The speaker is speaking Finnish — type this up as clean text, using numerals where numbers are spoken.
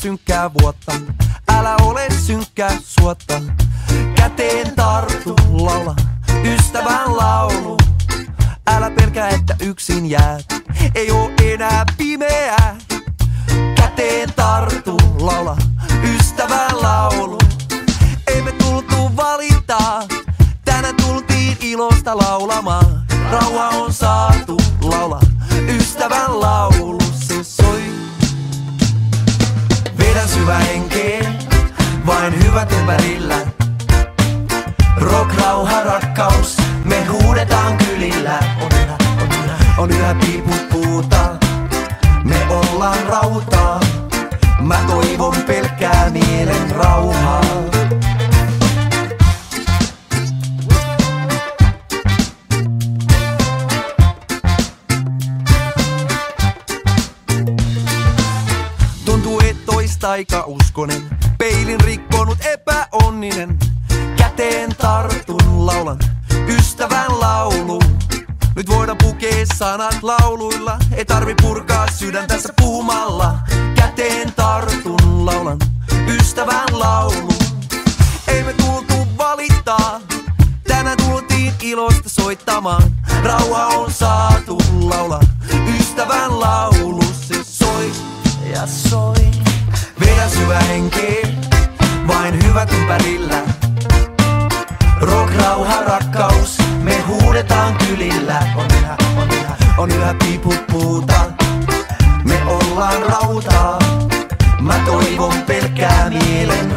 synkkää vuotta. Älä ole synkkää suotta. Käteen tartu, laula ystävän laulu. Älä pelkää, että yksin jäät. Ei oo enää pimeää. Käteen tartu, laula ystävän laulu. Ei me tultu valittaa. Tänään tultiin ilosta laulamaan. Rauha on saatu, laula ystävän laulu. Se soi. Vedän syvä henkeä, vain hyvät ympärillä. Rock, rauha, rakkaus, me huudetaan kylillä. On yhä piiput puuta, me ollaan rautaa. Mä toivon pelkkää mielen rauhaa. Tuntuu, et ois taikauskonen, peilin rikkonut epäonninen. Käteen tartun, laulan ystävän laulu. Nyt voidaan pukea sanat lauluilla, ei tarvi purkaa sydän tässä puhumalla. Käteen tartun, laulan ystävän laulu. Ei me tultu valittaa, tänään tultiin ilosta soittamaan. Rauha on saatu, laula ystävän laulu. Se soi ja soi. Vedän syvä henkeä, vain hyvät ympärillä. Rock, rauha, rakkaus, me huudetaan kylillä. On yhä piiput puuta, me ollaan rautaa. Mä toivon pelkkää mielen